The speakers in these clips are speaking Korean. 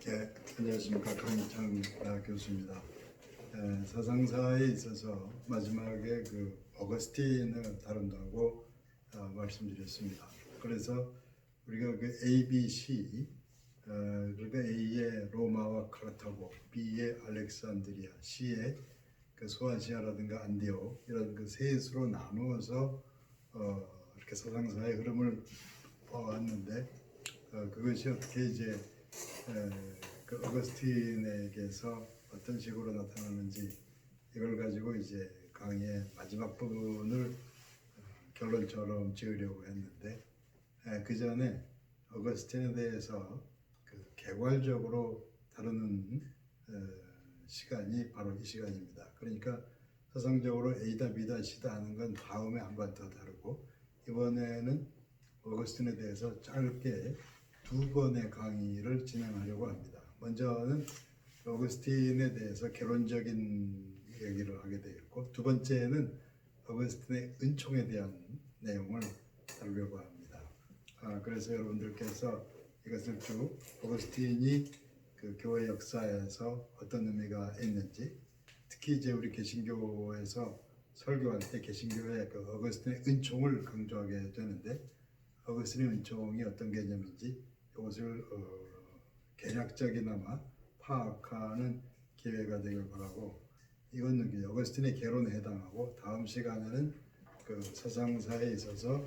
예, 안녕하십니까. 강희창 교수입니다. 사상사에 있어서 마지막에 그 어거스틴을 다룬다고 말씀드렸습니다. 그래서 우리가 그 A, B, C, 그러니까 A의 로마와 카르타고, B의 알렉산드리아, C의 그 소아시아라든가 안디옥 이런 그 셋으로 나누어서 이렇게 사상사의 흐름을 봐왔는데 그것이 어떻게 이제 그 어거스틴에게서 어떤 식으로 나타나는지 이걸 가지고 이제 강의의 마지막 부분을 결론처럼 지으려고 했는데 그 전에 어거스틴에 대해서 그 개괄적으로 다루는 시간이 바로 이 시간입니다. 그러니까 사상적으로 A다 B다 C다 하는 건 다음에 한 번 더 다루고 이번에는 어거스틴에 대해서 짧게 두 번의 강의를 진행하려고 합니다. 먼저는 어거스틴에 대해서 개론적인 얘기를 하게 되었고 두 번째는 어거스틴의 은총에 대한 내용을 다루려고 합니다. 그래서 여러분들께서 이것을 쭉 어거스틴이 그 교회 역사에서 어떤 의미가 있는지 특히 이제 우리 개신교에서 설교할 때 개신교의 그 어거스틴의 은총을 강조하게 되는데 어거스틴의 은총이 어떤 개념인지 이것을 개략적이나마 파악하는 기회가 되길 바라고 이건 어거스틴의 개론에 해당하고 다음 시간에는 그 사상사에 있어서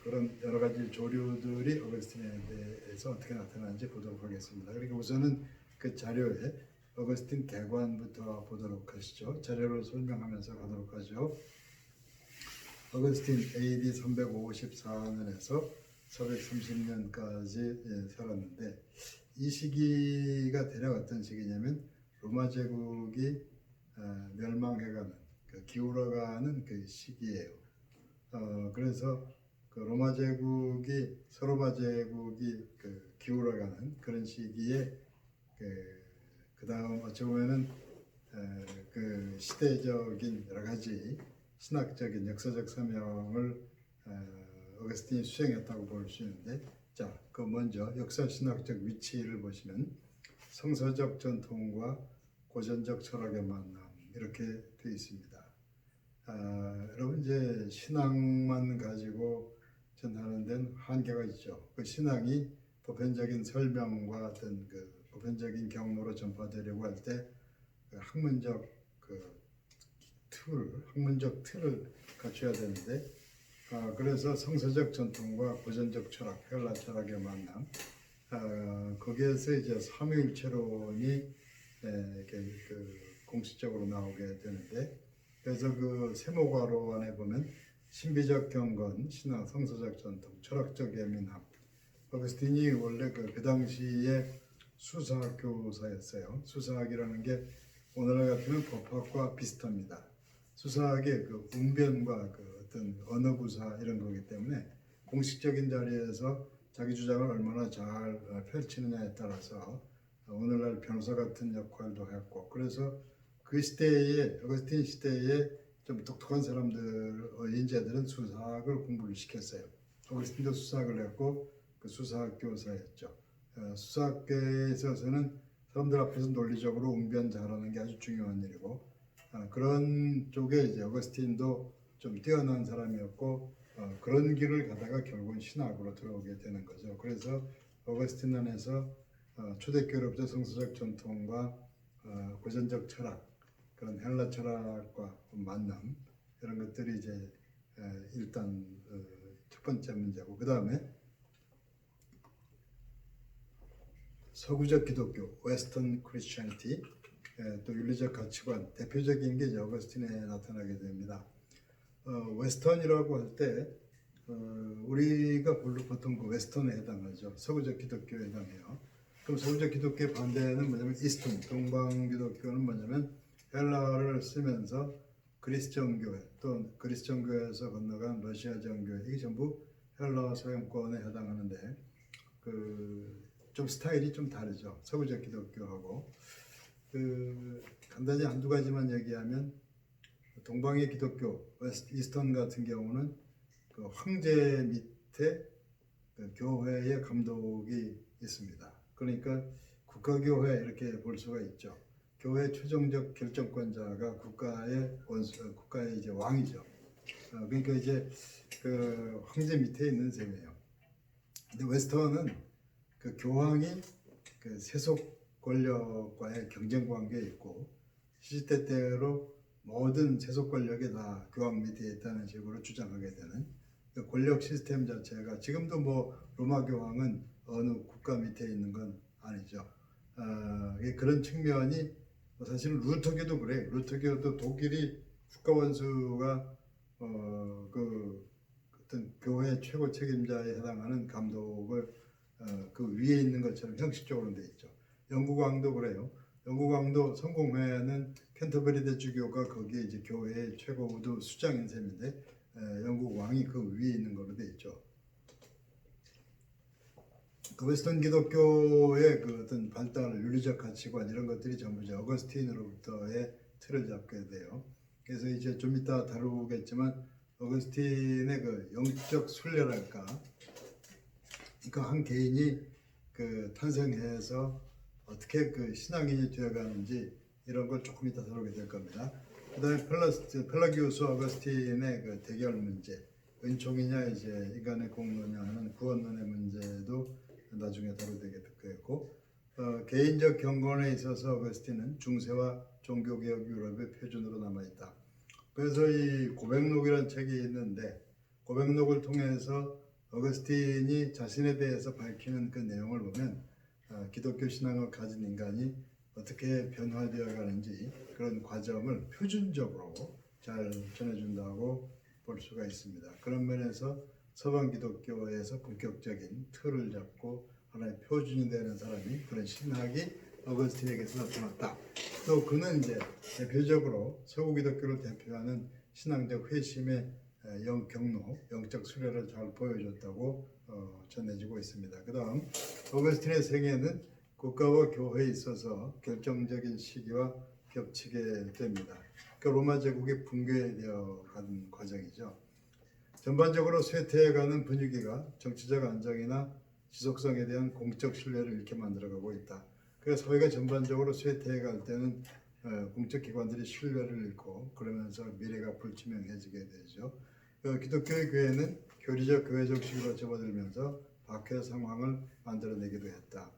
그런 여러 가지 조류들이 어거스틴에 대해서 어떻게 나타나는지 보도록 하겠습니다. 그러니까 우선은 그 자료에 어거스틴 개관부터 보도록 하시죠. 자료를 설명하면서 가도록 하죠. 어거스틴 AD 354년에서 430년까지 살았는데 이 시기가 대략 어떤 시기냐면 로마 제국이 멸망해가는 기울어가는 그 시기예요. 그래서 그 로마 제국이 서로마 제국이 기울어가는 그런 시기에 그 다음 어찌 보면은 그 시대적인 여러 가지 신학적인 역사적 사명을 어거스틴이 수행했다고 볼 수 있는데 자, 그 먼저 역사 신학적 위치를 보시면 성서적 전통과 고전적 철학의 만남 이렇게 되어 있습니다. 여러분 이제 신앙만 가지고 전하는 데는 한계가 있죠. 그 신앙이 보편적인 설명과 어떤 그 보편적인 경로로 전파되려고 할 때 그 학문적 학문적 틀을 갖춰야 되는데 그래서 성서적 전통과 고전적 철학, 헬라 철학의 만남 거기에서 이제 삼위일체론이 공식적으로 나오게 되는데 그래서 그 세모가로 안에 보면 신비적 경건, 신학, 성서적 전통, 철학적 예민함 어거스틴이 원래 그 당시에 수사학 교사였어요. 수사학이라는 게 오늘날 같으면 법학과 비슷합니다. 수사학의 그 웅변과 그 어떤 언어 구사 이런 거기 때문에 공식적인 자리에서 자기 주장을 얼마나 잘 펼치느냐에 따라서 오늘날 변호사 같은 역할도 했고 그래서 그 시대에 어거스틴 시대에 좀 독특한 사람들 인재들은 수사학을 공부를 시켰어요. 어거스틴도 수사학을 했고 그 수사학 교사였죠. 수사학계에 있어서는 사람들 앞에서 논리적으로 웅변 잘하는 게 아주 중요한 일이고 그런 쪽에 이제 어거스틴도 좀 뛰어난 사람이었고 그런 길을 가다가 결국은 신학으로 들어오게 되는 거죠. 그래서 어거스틴 안에서 초대교회로부터 성서적 전통과 고전적 철학 그런 헬라 철학과 만남 이런 것들이 이제 일단 첫 번째 문제고 그 다음에 서구적 기독교, 웨스턴 크리스천티, 또 윤리적 가치관 대표적인 게 어거스틴에 나타나게 됩니다. 웨스턴이라고 할 때 우리가 보통 그 웨스턴에 해당하죠. 서구적 기독교에 해당해요. 그럼 서구적 기독교의 반대는 뭐냐면 이스턴, 동방 기독교는 뭐냐면 헬라어를 쓰면서 그리스 정교회 또 그리스 정교회에서 건너간 러시아 정교회 이게 전부 헬라어 서양권에 해당하는데 좀 스타일이 좀 다르죠. 서구적 기독교하고 간단히 한두 가지만 얘기하면 동방의 기독교, 이스턴 같은 경우는 그 황제 밑에 그 교회의 감독이 있습니다. 그러니까 국가교회 이렇게 볼 수가 있죠. 교회 최종적 결정권자가 국가의 이제 왕이죠. 그러니까 이제 그 황제 밑에 있는 셈이에요. 근데 웨스턴은 그 교황이 그 세속 권력과의 경쟁 관계에 있고 시시때때로 모든 세속 권력이 다 교황 밑에 있다는 식으로 주장하게 되는 그 권력 시스템 자체가 지금도 뭐 로마 교황은 어느 국가 밑에 있는 건 아니죠. 그런 측면이 사실은 루터교도 그래요. 루터교도 독일이 국가 원수가 그 어떤 교회 최고 책임자에 해당하는 감독을 그 위에 있는 것처럼 형식적으로 돼 있죠. 영국 왕도 그래요. 영국 왕도 성공회는 캔터베리 대주교가 거기에 이제 교회의 최고 우두 수장인 셈인데 영국 왕이 그 위에 있는 걸로 돼 있죠. 그 웨스턴 기독교의 그 어떤 발달, 윤리적 가치관 이런 것들이 전부 이제 어거스틴으로부터의 틀을 잡게 돼요. 그래서 이제 좀 이따 다루겠지만 어거스틴의 그 영적 순례랄까, 그러니까 한 개인이 그 탄생해서 어떻게 그 신앙인이 되어가는지 이런 걸 조금 이따 다루게 될 겁니다. 그다음에 펠라기우스 어거스틴의 그 대결 문제, 은총이냐 이제 인간의 공로냐 하는 구원론의 문제도 나중에 다루게 되겠고, 개인적 경건에 있어서 어거스틴은 중세와 종교개혁 유럽의 표준으로 남아있다. 그래서 이 고백록이라는 책이 있는데 고백록을 통해서 어거스틴이 자신에 대해서 밝히는 그 내용을 보면 기독교 신앙을 가진 인간이 어떻게 변화되어 가는지 그런 과정을 표준적으로 잘 전해준다고 볼 수가 있습니다. 그런 면에서 서방 기독교에서 본격적인 틀을 잡고 하나의 표준이 되는 사람이, 그런 신학이 어거스틴에게서 나타났다. 또 그는 이제 대표적으로 서구 기독교를 대표하는 신앙적 회심의 경로, 영적 수레를 잘 보여줬다고 전해지고 있습니다. 그 다음 어거스틴의 생애는 국가와 교회에 있어서 결정적인 시기와 겹치게 됩니다. 그 로마 제국이 붕괴되어 간 과정이죠. 전반적으로 쇠퇴해가는 분위기가 정치적 안정이나 지속성에 대한 공적 신뢰를 잃게 만들어가고 있다. 그래서 사회가 전반적으로 쇠퇴해갈 때는 공적 기관들이 신뢰를 잃고 그러면서 미래가 불투명해지게 되죠. 기독교의 교회는 교리적 교회적 식으로 접어들면서 박해 상황을 만들어내기도 했다.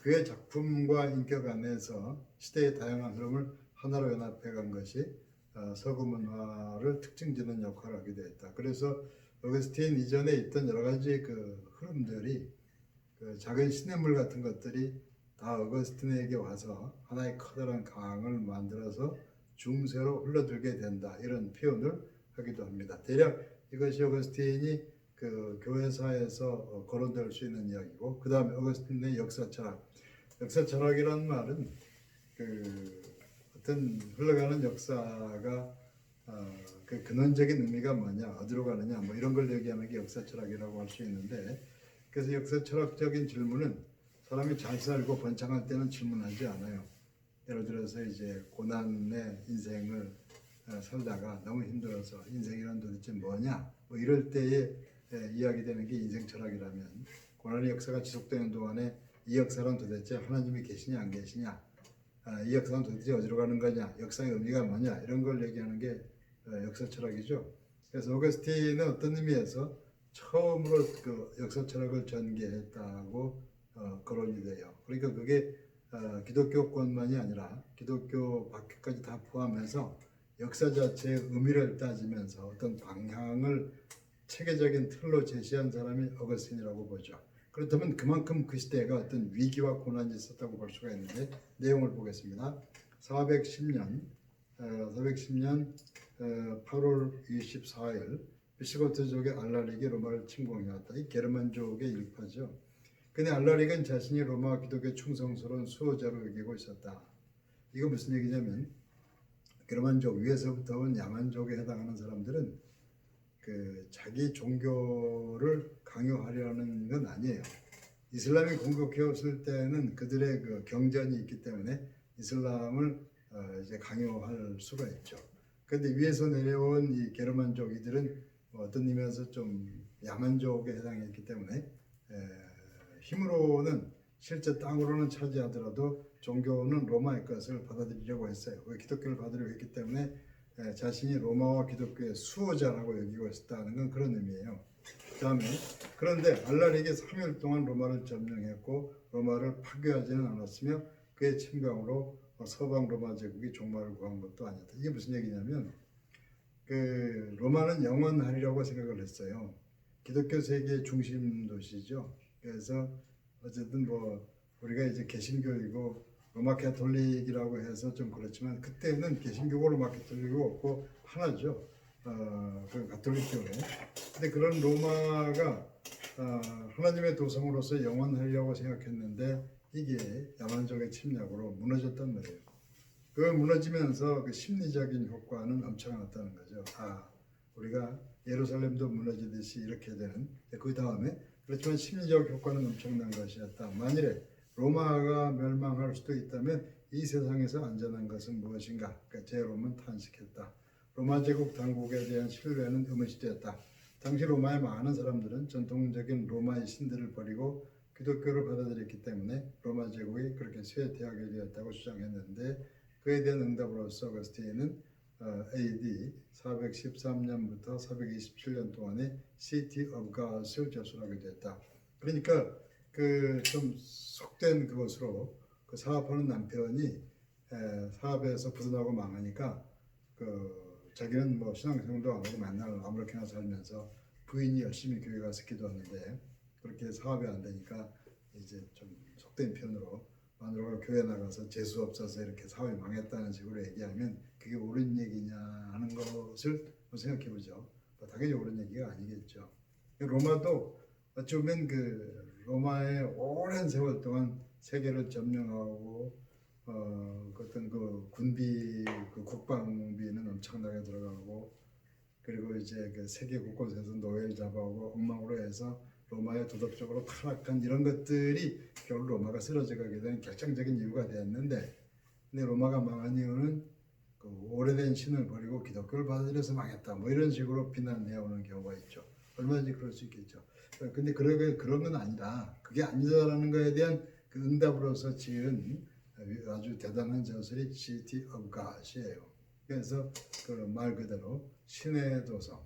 그의 작품과 인격 안에서 시대의 다양한 흐름을 하나로 연합해간 것이 서구 문화를 특징짓는 역할을 하기도 했다. 그래서 어거스틴 이전에 있던 여러 가지 그 흐름들이, 그 작은 시냇물 같은 것들이 다 어거스틴에게 와서 하나의 커다란 강을 만들어서 중세로 흘러들게 된다, 이런 표현을 하기도 합니다. 대략 이것이 어거스틴이 그 교회사에서 거론될 수 있는 이야기고, 그 다음에 어거스틴의 역사 철학. 역사 철학이라는 말은 그 어떤 흘러가는 역사가 그 근원적인 의미가 뭐냐, 어디로 가느냐, 뭐 이런 걸 얘기하는 게 역사 철학이라고 할 수 있는데, 그래서 역사 철학적인 질문은 사람이 잘 살고 번창할 때는 질문하지 않아요. 예를 들어서 이제 고난의 인생을 살다가 너무 힘들어서 인생이란 도대체 뭐냐, 뭐 이럴 때에 이야기되는 게 인생 철학이라면, 고난의 역사가 지속되는 동안에 이 역사는 도대체 하나님이 계시냐 안 계시냐, 이 역사는 도대체 어디로 가는 거냐, 역사의 의미가 뭐냐, 이런 걸 얘기하는 게 역사 철학이죠. 그래서 어거스틴은 어떤 의미에서 처음으로 그 역사 철학을 전개했다고 거론이 돼요. 그러니까 그게 기독교권만이 아니라 기독교 밖에까지 다 포함해서 역사 자체의 의미를 따지면서 어떤 방향을 체계적인 틀로 제시한 사람이 어거스틴이라고 보죠. 그렇다면 그만큼 그 시대가 어떤 위기와 고난이 있었다고 볼 수가 있는데, 내용을 보겠습니다. 410년 8월 24일 비스고트족의 알라릭이 로마를 침공해왔다. 이 게르만족의 일파죠. 근데 알라릭은 자신이 로마 기독교 충성스러운 수호자로 여기고 있었다. 이거 무슨 얘기냐면, 게르만족 위에서부터 온 야만족에 해당하는 사람들은 그 자기 종교를 강요하려는 건 아니에요. 이슬람이 공격해왔을 때는 그들의 그 경전이 있기 때문에 이슬람을 이제 강요할 수가 있죠. 그런데 위에서 내려온 이 게르만족, 이들은 어떤 의미에서 좀 야만족에 해당했기 때문에 힘으로는 실제 땅으로는 차지하더라도 종교는 로마의 것을 받아들이려고 했어요. 왜 기독교를 받으려고 했기 때문에 자신이 로마와 기독교의 수호자라고 여기고 있었다는 건 그런 의미예요. 다음에 그런데 알라릭이 3일 동안 로마를 점령했고 로마를 파괴하지는 않았으며 그의 침강으로 서방 로마 제국이 종말을 구한 것도 아니었다. 이게 무슨 얘기냐면 그 로마는 영원하리라고 생각을 했어요. 기독교 세계의 중심 도시죠. 그래서 어쨌든 뭐 우리가 이제 개신교이고 로마 가톨릭이라고 해서 좀 그렇지만 그때는 개신교고 로마 가톨릭이 없고 하나죠. 그 가톨릭 교회. 근데 그런 로마가 하나님의 도성으로서 영원하리라고 생각했는데 이게 야만적의 침략으로 무너졌단 말이에요. 그 무너지면서 그 심리적인 효과는 엄청났다는 거죠. 우리가 예루살렘도 무너지듯이 이렇게 되는. 그 다음에 그렇지만 심리적 효과는 엄청난 것이었다. 만일에 로마가 멸망할 수도 있다면 이 세상에서 안전한 것은 무엇인가? 그러니까 제롬은 탄식했다. 로마 제국 당국에 대한 신뢰는 의문시되었다. 당시 로마의 많은 사람들은 전통적인 로마의 신들을 버리고 기독교를 받아들였기 때문에 로마 제국이 그렇게 쇠퇴하게 되었다고 주장했는데 그에 대한 응답으로서 어거스틴은 AD 413년부터 427년 동안에 City of God을 저술하게 됐다. 그러니까 그 좀 속된 그것으로 그 사업하는 남편이 사업에서 부도나고 망하니까 그 자기는 뭐 신앙생활도 안 하고 맨날 아무렇게나 살면서 부인이 열심히 교회 가서 기도하는데 그렇게 사업이 안 되니까 이제 좀 속된 표현으로 마누라가 교회 나가서 재수 없어서 이렇게 사업이 망했다는 식으로 얘기하면 그게 옳은 얘기냐 하는 것을 생각해 보죠. 당연히 옳은 얘기가 아니겠죠. 로마도 어찌 보면 그 로마의 오랜 세월 동안 세계를 점령하고 어떤 그 군비 그 국방비는 엄청나게 들어가고 그리고 이제 그 세계 곳곳에서 노예를 잡아오고 엉망으로 해서 로마의 도덕적으로 타락한 이런 것들이 결국 로마가 쓰러져 가게 된 결정적인 이유가 되었는데 근데 로마가 망한 이유는 그 오래된 신을 버리고 기독교를 받아들여서 망했다 뭐 이런 식으로 비난해 오는 경우가 있죠. 얼마든지 그럴 수 있겠죠. 근데 그런 건 아니다. 그게 아니다라는 거에 대한 그 응답으로서 지은 아주 대단한 저술이 City of God이에요. 그래서 그 말 그대로 신의 도성,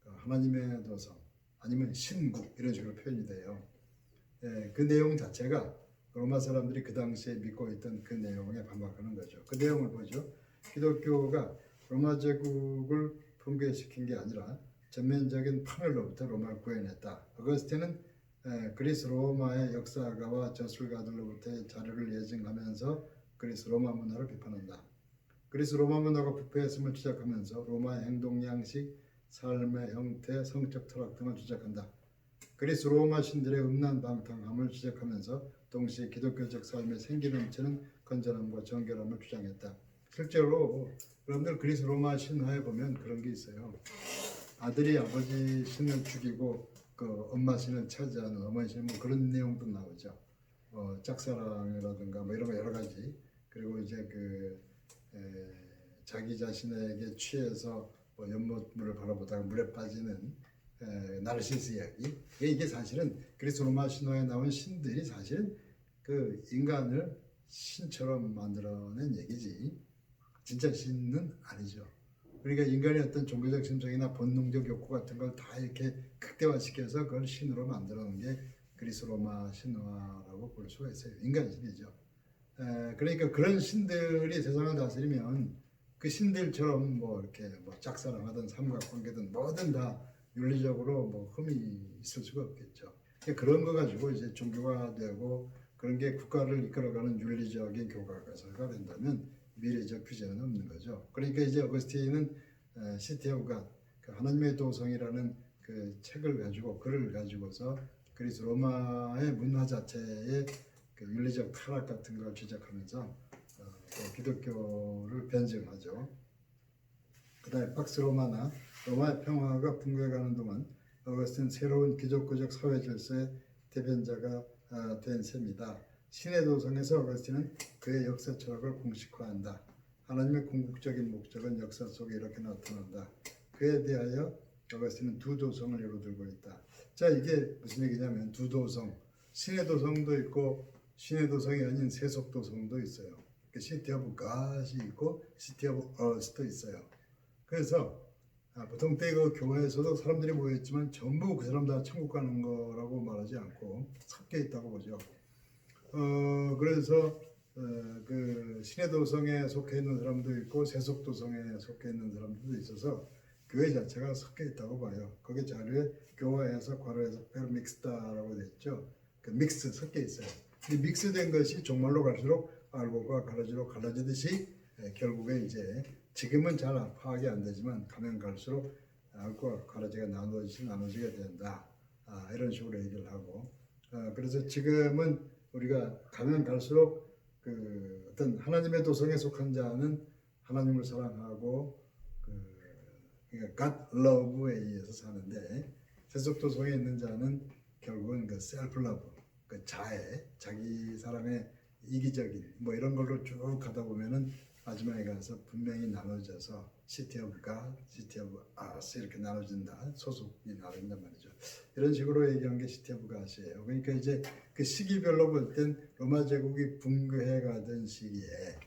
하나님의 도성, 아니면 신국 이런 식으로 표현이 돼요. 그 내용 자체가 로마 사람들이 그 당시에 믿고 있던 그 내용에 반박하는 거죠. 그 내용을 보죠. 기독교가 로마 제국을 붕괴시킨 게 아니라 전면적인 파멸로부터 로마를 구해냈다. 어거스틴은 그리스 로마의 역사가와 저술가들로부터의 자료를 예증하면서 그리스 로마 문화를 비판한다. 그리스 로마 문화가 부패했음을 지적하면서 로마의 행동 양식, 삶의 형태, 성적 철학 등을 지적한다. 그리스 로마 신들의 음란 방탕함을 지적하면서 동시에 기독교적 삶의 생기 넘치는 건전함과 정결함을 주장했다. 실제로 여러분들 그리스 로마 신화에 보면 그런 게 있어요. 아들이 아버지 신을 죽이고 그 엄마 신을 차지하는 어머니 신 뭐 그런 내용도 나오죠. 짝사랑이라든가 뭐 이런 거 여러 가지. 그리고 이제 자기 자신에게 취해서 뭐 연못물을 바라보다가 물에 빠지는 나르시스 이야기. 이게 사실은 그리스 로마 신화에 나온 신들이 사실은 그 인간을 신처럼 만들어낸 얘기지. 진짜 신은 아니죠. 그러니까 인간의 어떤 종교적 심성이나 본능적 욕구 같은 걸 다 이렇게 극대화시켜서 그걸 신으로 만들어 놓은 게 그리스 로마 신화라고 볼 수가 있어요. 인간신이죠. 그러니까 그런 신들이 세상을 다스리면 그 신들처럼 뭐 이렇게 뭐 짝사랑하든 삼각관계든 뭐든 다 윤리적으로 뭐 흠이 있을 수가 없겠죠. 그런 거 가지고 이제 종교가 되고 그런 게 국가를 이끌어가는 윤리적인 교과서가 된다면 미래적 규제는 없는 거죠. 그러니까 이제 어거스틴은 시티 오브 갓, 그 하나님의 도성이라는 그 책을 가지고 글을 가지고서 그리스 로마의 문화 자체의 그 윤리적 타락 같은 걸 지적하면서 기독교를 변증하죠. 그다음에 박스 로마나 로마의 평화가 붕괴가는 동안 어거스틴 새로운 기독교적 사회 질서의 대변자가 된 셈이다. 신의 도성에서 어거스틴은 그의 역사 철학을 공식화한다. 하나님의 궁극적인 목적은 역사 속에 이렇게 나타난다. 그에 대하여 어거스틴은 두 도성을 예로 들고 있다. 자, 이게 무슨 얘기냐면 두 도성. 신해도성도 있고 신해도성이 아닌 세속도성도 있어요. 시티 오브 갓이 있고 시티 오브 얼스도 있어요. 그래서 보통 때 그 교회에서도 사람들이 모여있지만 전부 그 사람 다 천국 가는 거라고 말하지 않고 섞여 있다고 보죠. 그래서 그 신해도성에 속해 있는 사람도 있고 세속도성에 속해 있는 사람들도 있어서 교회 자체가 섞여 있다고 봐요. 거기 자료에 교회에서 괄호에서 믹스다라고 됐죠. 그 믹스 섞여 있어요. 이 믹스된 것이 종말로 갈수록 알고가 가라지로 갈라지듯이 결국에 이제 지금은 잘 파악이 안 되지만 가면 갈수록 알고가 가라지가 나눠지게 된다. 이런 식으로 얘기를 하고 그래서 지금은 우리가 가면 갈수록 그 어떤 하나님의 도성에 속한 자는 하나님을 사랑하고 그러니까 God love에 의해서 사는데 세속 도성에 있는 자는 결국은 그 self love, 그 자애, 자기 사랑의 이기적인 뭐 이런 걸로 쭉 가다 보면은 마지막에 가서 분명히 나눠져서 City of God, City of Us 이렇게 나눠진다. 소속이 나눠진단 말이죠. 이런 식으로 얘기한 게 City of God이에요. 그러니까 이제 그 시기별로 볼 땐 로마 제국이 붕괴해 가던 시기에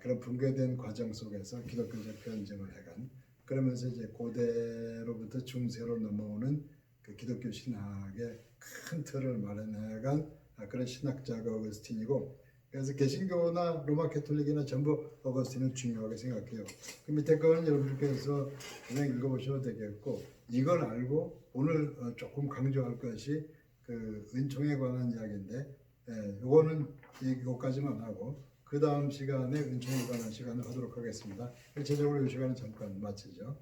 그런 붕괴된 과정 속에서 기독교적 변증을 해간 그러면서 이제 고대로부터 중세로 넘어오는 그 기독교 신학의 큰 틀을 마련해간 그런 신학자가 어거스틴이고 그래서 개신교나 로마 캐톨릭이나 전부 어거스틴을 중요하게 생각해요. 그 밑에 거는 여러분께서 그냥 읽어보셔도 되겠고 이걸 알고 오늘 조금 강조할 것이 그 은총에 관한 이야기인데 요거는 이것까지만 하고 그 다음 시간에 은총에 관한 시간을 하도록 하겠습니다. 전체적으로 이 시간은 잠깐 마치죠.